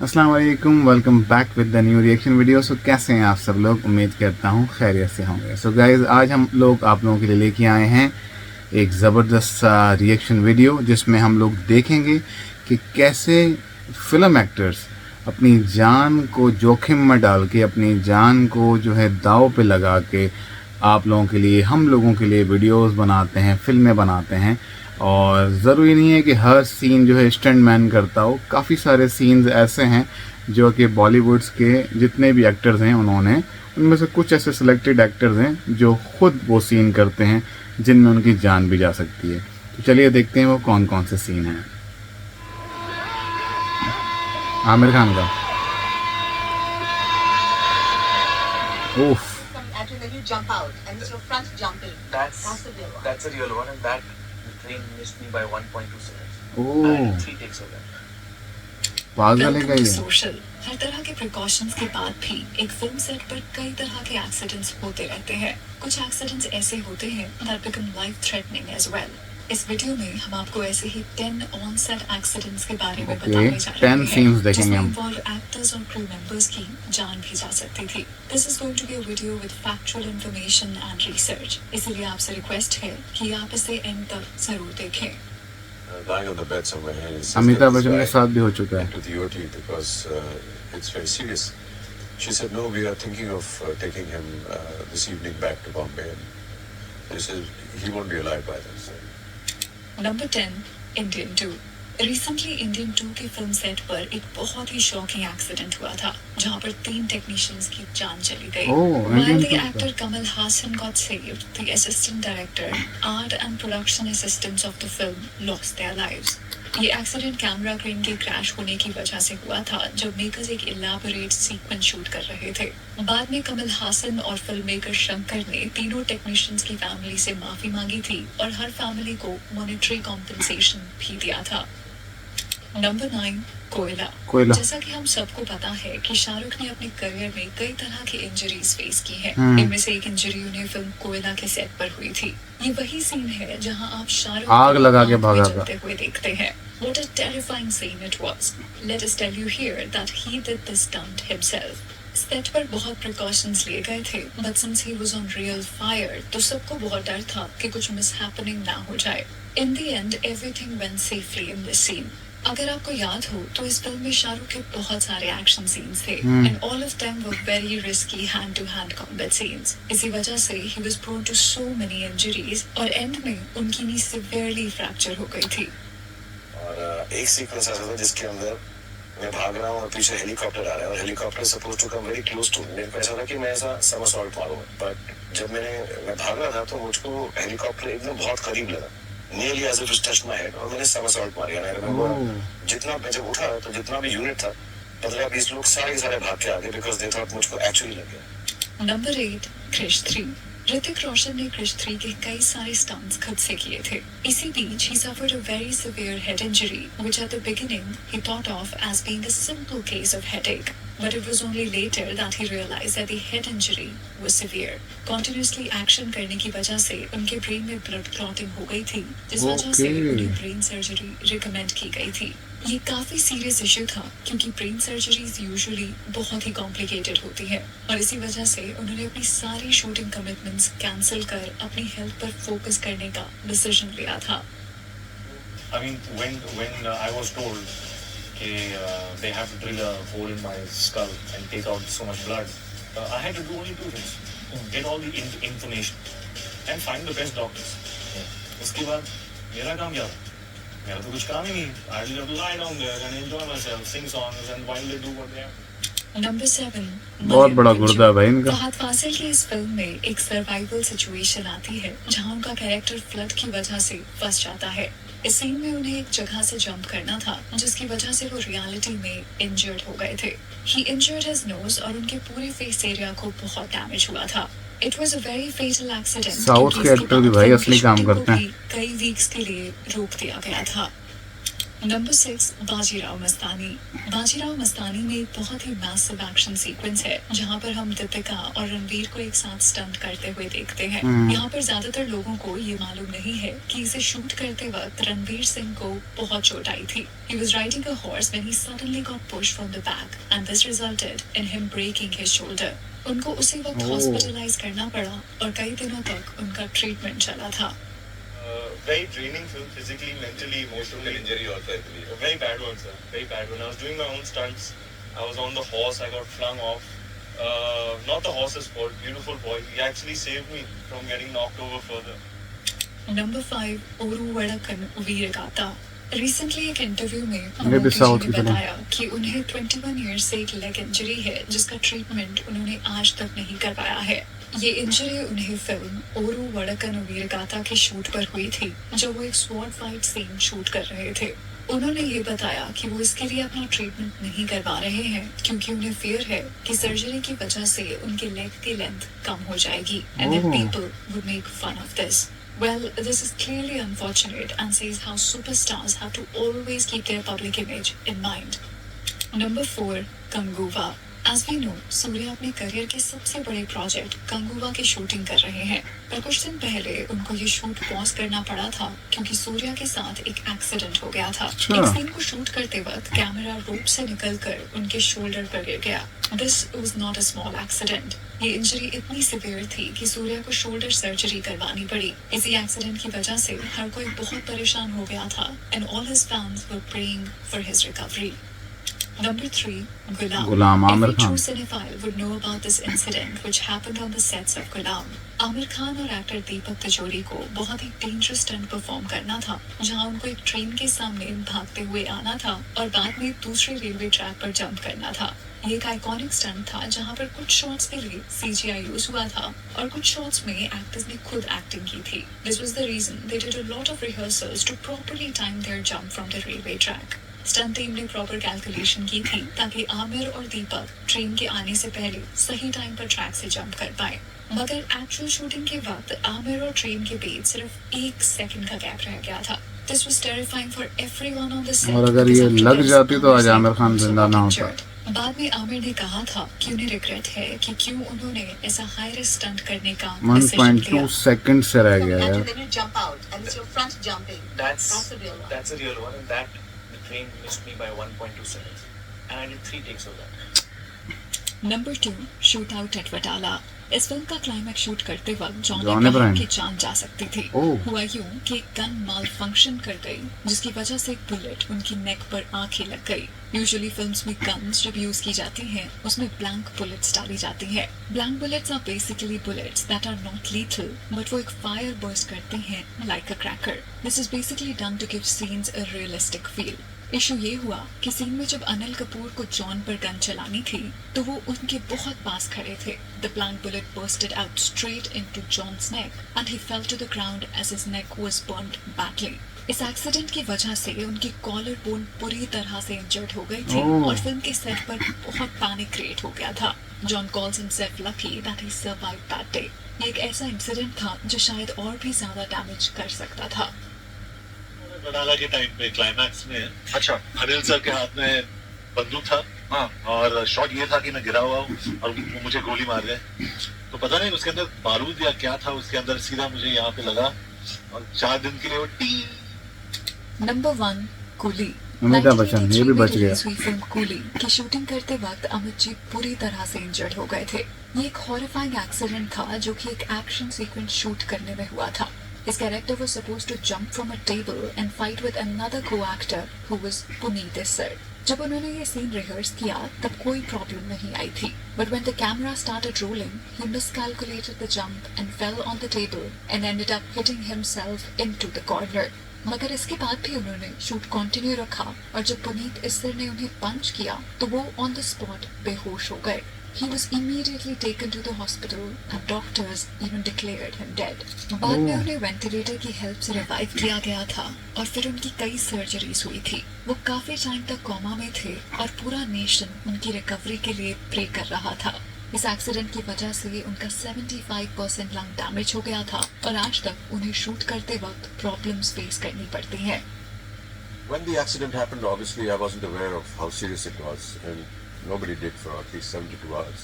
अस्सलाम वालेकुम, welcome back with the new reaction video. So कैसे हैं आप सब लोग? उम्मीद करता हूँ खैरियत से होंगे। सो गाइज़, आज हम लोग आप लोगों के लिए लेके आए हैं एक ज़बरदस्त सा रिएक्शन वीडियो जिसमें हम लोग देखेंगे कि कैसे फ़िल्म एक्टर्स अपनी जान को जोखिम में डाल के, अपनी जान को जो है दांव पे लगा के आप लोगों के लिए, हम लोगों के लिए वीडियोस बनाते हैं, फ़िल्में बनाते हैं। और ज़रूरी नहीं है कि हर सीन जो है स्टंट मैन करता हो। काफ़ी सारे सीन्स ऐसे हैं जो कि बॉलीवुड्स के जितने भी एक्टर्स हैं उन्होंने, उनमें से कुछ ऐसे सिलेक्टेड एक्टर्स हैं जो ख़ुद वो सीन करते हैं जिनमें उनकी जान भी जा सकती है। तो चलिए देखते हैं वो कौन कौन से सीन हैं। आमिर खान का ओफ, and you jump out and it's your front jumping. That's the real one. That's the real one, and that train missed me by 1.2 seconds. Oh, I had 3 takes of that. पागल है क्या ये? Social हर तरह के precautions के बाद भी एक फिल्म सेट पर कई तरह के एक्सीडेंट्स होते रहते हैं। कुछ एक्सीडेंट्स ऐसे होते हैं that become life threatening as well. इस वीडियो में हम आपको ऐसे ही 10 ऑन सेट एक्सीडेंट्स के बारे में बताने जा रहे 10 सीन्स देखेंगे हम। एक्टर्स और क्रू मेंबर्स की जान भी जा सकती थी। This is going to be a video with factual information and research, इसीलिए आपसे रिक्वेस्ट है कि आप इसे एंड तक जरूर देखें। Lying on the bed somewhere here. Amitabh Bachchan के साथ भी हो चुका है। To the OT because it's very serious. She said, no, we are thinking of taking him this evening back to Bombay. And they said he won't be alive by then. So. Number 10, Indian 2। Recently Indian 2 के film set पर एक बहुत ही shocking accident हुआ था जहां पर 3 technicians की जान चली गई। While the actor Kamal Haasan got saved, the assistant director, art and production assistants of the film lost their lives. ये एक्सीडेंट कैमरा क्रेन के क्रैश होने की वजह से हुआ था जब मेकर्स एक इलाबोरेट सीक्वेंस शूट कर रहे थे। बाद में कमल हासन और फिल्म मेकर शंकर ने तीनों टेक्नीशियंस की फैमिली से माफी मांगी थी और हर फैमिली को मॉनेटरी कॉम्पेंसेशन भी दिया था। नंबर 9, कोयला। जैसा कि हम सबको पता है कि शाहरुख ने अपने करियर में कई तरह की इंजरीज फेस की हैं। इनमें से एक इंजरी उन्हें फिल्म कोयला के सेट पर हुई थी। ये वही सीन है जहां आप शाहरुख आग लगा के भागा था। चलते हुए देखते हैं। What a terrifying scene it was. Let us tell you here that he did this stunt himself. Set पर बहुत प्रिकॉशंस लिए गए थे, but since he was on real fire, तो सबको बहुत डर था कि कुछ मिसहैपनिंग ना हो जाए। In the end, everything went safely in this scene. अगर आपको याद हो तो इस फिल्म में शाहरुख के बहुत सारे एक्शन सीन्स थे and all of them were very risky hand to hand combat scenes. इसी वजह से he was prone to so many injuries और एंड में उनकी नी severely फ्रैक्चर हो गई थी। और एक सीक्वेंस ऐसा था जिसके अंदर मैं भाग रहा हूँ और पीछे हेलीकॉप्टर आ रहा है और helicopter suppose to come very close to. मेरे को ऐसा था कि मैं ऐसा समरसॉल्ट मारूं, बट जब मैं भाग रहा था तो मुझको हेलीकॉप्टर एकदम बहुत करीब लगा, nearly as if it touched my head, और मैंने समरसॉल्ट मार दिया। जितना मैं जब उठा तो जितना भी यूनिट था 15-20 लोग सारे भाग के आ गए बिकॉज दे थॉट मुझको एक्चुअली लग गया। नंबर 8, क्रिश 3। ऋतिक रोशन ने क्रिश 3 के कई सारे स्टंट्स खुद से किए थे। इसी बीच he suffered a very severe head injury, which at the beginning he thought of as being a simple case of headache. But it was only later that he realized that the head injury was severe. Continuously action करने की वजह से उनके brain में blood clotting हो गई थी, जिस वजह से उन्हें ब्रेन सर्जरी रिकमेंड की गई थी। ये काफी सीरियस इश्यू था क्योंकि ब्रेन सर्जरीज यूजुअली बहुत ही कॉम्प्लिकेटेड होती है और इसी वजह से उन्होंने अपनी सारी शूटिंग कमिटमेंट्स कैंसिल कर अपनी हेल्थ पर फोकस करने का डिसीजन लिया था। I mean, when I was told they have to drill a hole in my skull and take out so much blood, I had to do only 2 things: get all the information and find the best doctors. उसके बाद मेरा काम क्या था? मेरा तो कुछ काम ही नहीं। I just have to lie down there and enjoy myself, sing songs and while they do what they have. Number 7, बहुत बड़ा गुर्दा है भाई इनका। फहद फासिल की इस फिल्म में एक सर्वाइवल सिचुएशन आती है जहां उनका कैरेक्टर फ्लड की वजह से फंस जाता है। इस सीन में उन्हें एक जगह से जंप करना था जिसकी वजह से वो रियलिटी में इंजर्ड हो गए थे। He injured his nose और उनके पूरे फेस एरिया को बहुत डैमेज हुआ था। It was a very fatal accident. South के एक्टर भी भाई असली काम करते हैं। कई वीक्स के लिए रोक दिया गया था। नंबर 6 बाजीराव मस्तानी। बाजीराव मस्तानी में एक बहुत ही मैसिव एक्शन सीक्वेंस है जहां पर हम दीपिका और रणवीर को एक साथ स्टंट करते हुए देखते हैं। यहाँ पर ज्यादातर लोगों को ये मालूम नहीं है कि इसे शूट करते वक्त रणवीर सिंह को बहुत चोट आई थी। He was riding a horse when he suddenly got pushed from the back and this resulted in him breaking his shoulder. उनको उसी वक्त हॉस्पिटलाइज करना पड़ा और कई दिनों तक उनका ट्रीटमेंट चला था। Very draining film, physically, mentally, emotionally. injury also, I believe. A very bad one, sir. Very bad one. I was doing my own stunts. I was on the horse. I got flung off. Not the horse's fault. Beautiful boy. He actually saved me from getting knocked over further. Number 5 Oru वड़कन वीरगाथा। Recently एक interview में ये भी south ने की तरह। बताया कि उन्हें 21 ईयर्स से एक लेग इंजरी है जिसका ट्रीटमेंट उन्होंने आज तक नहीं करवाया है। ये इंजरी उन्हें फिल्म ओरू वड़कन वीरगाथा की शूट पर हुई थी जब वो एक स्वॉर्ड फाइट सीन शूट कर रहे थे। उन्होंने ये बताया कि वो इसके लिए अपना ट्रीटमेंट नहीं करवा रहे हैं क्योंकि उन्हें फियर है कि सर्जरी की वजह से उनके लेग की लेंथ कम हो जाएगी and that people would make fun of this. Well, this is clearly unfortunate and says how superstars have to always keep their public image in mind. Number 4 Kanguva. As we know, Surya अपने career के सबसे बड़े project Kanguva की shooting कर रहे हैं, पर कुछ दिन पहले उनको ये शूट पॉज करना पड़ा था क्योंकि सूर्या के साथ एक एक्सीडेंट हो गया था। एक सीन को शूट करते वक्त कैमरा रोप से निकलकर उनके शोल्डर पर गिर गया। This was not a small accident. ये इंजरी इतनी सिवियर थी कि सूर्या को शोल्डर सर्जरी करवानी पड़ी। इसी एक्सीडेंट की वजह से हर कोई बहुत परेशान हो गया था and all his fans were praying for his recovery. Number 3, Gulam. Amir Every Khan. true cinephile would know about this incident which happened on the sets of Gulam. Aamir Khan और एक्टर दीपक तिजोरी को बहुत ही डेंजरस स्टंट परफॉर्म करना था जहां उनको एक train के सामने भागते हुए आना था और बाद में दूसरे रेलवे ट्रैक पर जंप करना था। ये एक आइकॉनिक स्टंट था जहां पर कुछ शॉट्स के लिए CGI यूज हुआ था और कुछ शॉट्स में एक्टर्स ने खुद एक्टिंग की थी। This was the reason they did a lot of rehearsals to properly time their jump from the railway track. Stunt team ने प्रॉपर कैलकुलेशन की थी ताकि आमिर और दीपक ट्रेन के आने से पहले सही टाइम पर ट्रैक से जंप कर पाए, मगर एक्चुअल शूटिंग के वक्त आमिर और ट्रेन के बीच सिर्फ 1 सेकंड का गैप रह गया था। This was terrifying for everyone on the set. और अगर ये लग जाती तो आज आमिर खान जिंदा ना होता। बाद में आमिर ने कहा था कि उन्हें रिग्रेट है कि क्यों उन्होंने ऐसा हाई रिस्क स्टंट करने का 1.2 सेकंड से रह गया Imagine यार। when you jump out and it's your front jumping. That's a real one. That's a real one, and that the train missed me by 1.2 seconds, and I did 3 takes of that. Number 2 shoot out at Wadala. इस film का climax shoot करते वक्त John John ने Abraham की जान जा सकती थी। हुआ यूं कि एक गन माल फंक्शन कर गई जिसकी वजह से एक बुलेट उनकी नेक पर आंखें लग गई। यूजुअली फिल्म्स में गन्स जब यूज की जाती हैं उसमें ब्लैंक बुलेट्स डाली जाती हैं। Blank bullets are basically bullets that are not lethal but वो एक फायर बर्स्ट करते हैं like a cracker. This is basically done to give scenes a realistic feel. Issue ये हुआ कि सीन में जब अनिल कपूर को जॉन पर गन चलानी थी तो वो उनके बहुत पास खड़े थे। The blank bullet bursted out straight into John's neck and he fell to the ground as his neck was burned badly. इस एक्सीडेंट की वजह से उनकी कॉलर बोन पूरी तरह से इंजर्ड हो गई थी और फिल्म के सेट पर बहुत पैनिक क्रिएट हो गया था। John calls himself lucky that he survived that day. ये एक ऐसा इंसिडेंट था जो शायद और भी ज्यादा डैमेज कर सकता था। वटाला के टाइम पे क्लाइमैक्स में अच्छा अनिल सर के हाथ में बंदूक था। हाँ और शॉट ये था कि मैं गिरा हुआ हूँ और वो मुझे गोली मार गए, तो पता नहीं उसके अंदर बारूद या क्या था, उसके अंदर सीधा मुझे यहाँ पे लगा और 4 दिन के लिए वो T. Number 1 coolie. Amitabh Bachchan ये भी बच गया। हुई फिल्म कूली की शूटिंग करते वक्त अमित जी पूरी तरह से इंजर्ड हो गए थे। ये एक हॉरिफाइंग एक्सीडेंट था जो कि एक एक्शन सीक्वेंस शूट करने में हुआ था। His character was supposed to jump from a table and fight with another co-actor who was Puneet Issar. जब उन्होंने ये सीन रिहर्स किया तब कोई प्रॉब्लम नहीं आई थी, but when the camera started rolling, he miscalculated the jump and fell on the table and ended up hitting himself into the corner. मगर इसके बाद भी उन्होंने शूट कंटिन्यू रखा और जब पुनीत इस्सर ने उन्हें पंच किया तो वो ऑन द स्पॉट बेहोश हो गए। He was immediately taken to the hospital and doctors even declared him dead. बाद में उन्हें वेंटिलेटर की हेल्प से रिवाइव किया गया था और फिर उनकी कई सर्जरीज हुई थी। वो काफी टाइम तक कोमा में थे और पूरा नेशन उनकी रिकवरी के लिए प्रे कर रहा था। इस एक्सीडेंट की वजह से उनका 75% लंग डैमेज हो गया था और आज तक उन्हें शूट करते वक्त प्रॉब्लम्स फेस करनी पड़ती हैं। When the accident happened, obviously I wasn't aware of how serious it was, and nobody did for at least 72 hours.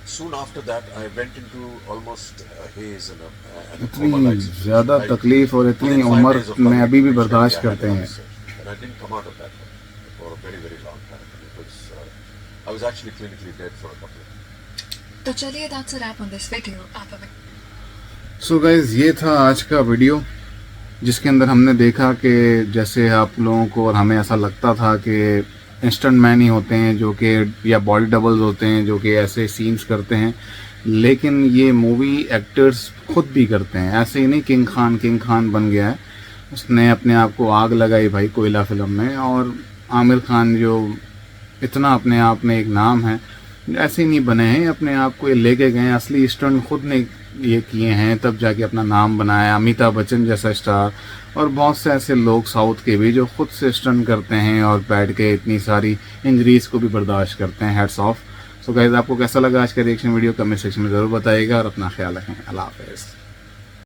Soon after that, I went into almost a haze and a coma इतनी like situation. ज़्यादा तकलीफ और इतनी within 5 उम्र days of में coming अभी भी to Krishna, बर्दाश्त I had करते an हैं। ulcer, and I didn't come out of that one for a very, very long time. It was, I was actually clinically dead for a couple of months. तो चलिए that's a wrap on this video. आप हमें so guys ये था आज का video, जिसके अंदर हमने देखा कि जैसे आप लोगों को और हमें ऐसा लगता था कि इंस्टेंट मैन ही होते हैं जो कि या बॉडी डबल्स होते हैं जो कि ऐसे सीन्स करते हैं, लेकिन ये मूवी एक्टर्स खुद भी करते हैं। ऐसे ही नहीं किंग खान बन गया है, उसने अपने आप को आग लगाई भाई कोयला फिल्म में। और आमिर खान जो इतना अपने आप में एक नाम है, ऐसे ही नहीं बने हैं, अपने आप को ये लेके गए, असली स्टंट खुद ने ये किए हैं, तब जाके अपना नाम बनाया। अमिताभ बच्चन जैसा स्टार और बहुत से ऐसे लोग साउथ के भी जो खुद से स्टंट करते हैं और बैठ के इतनी सारी इंजरीज को भी बर्दाश्त करते हैं। Heads of. सो गाइस, आपको कैसा लगा आज का रिएक्शन वीडियो कमेंट सेक्शन में ज़रूर बताइएगा और अपना ख्याल रखें। अल्लाह हाफ़िज़।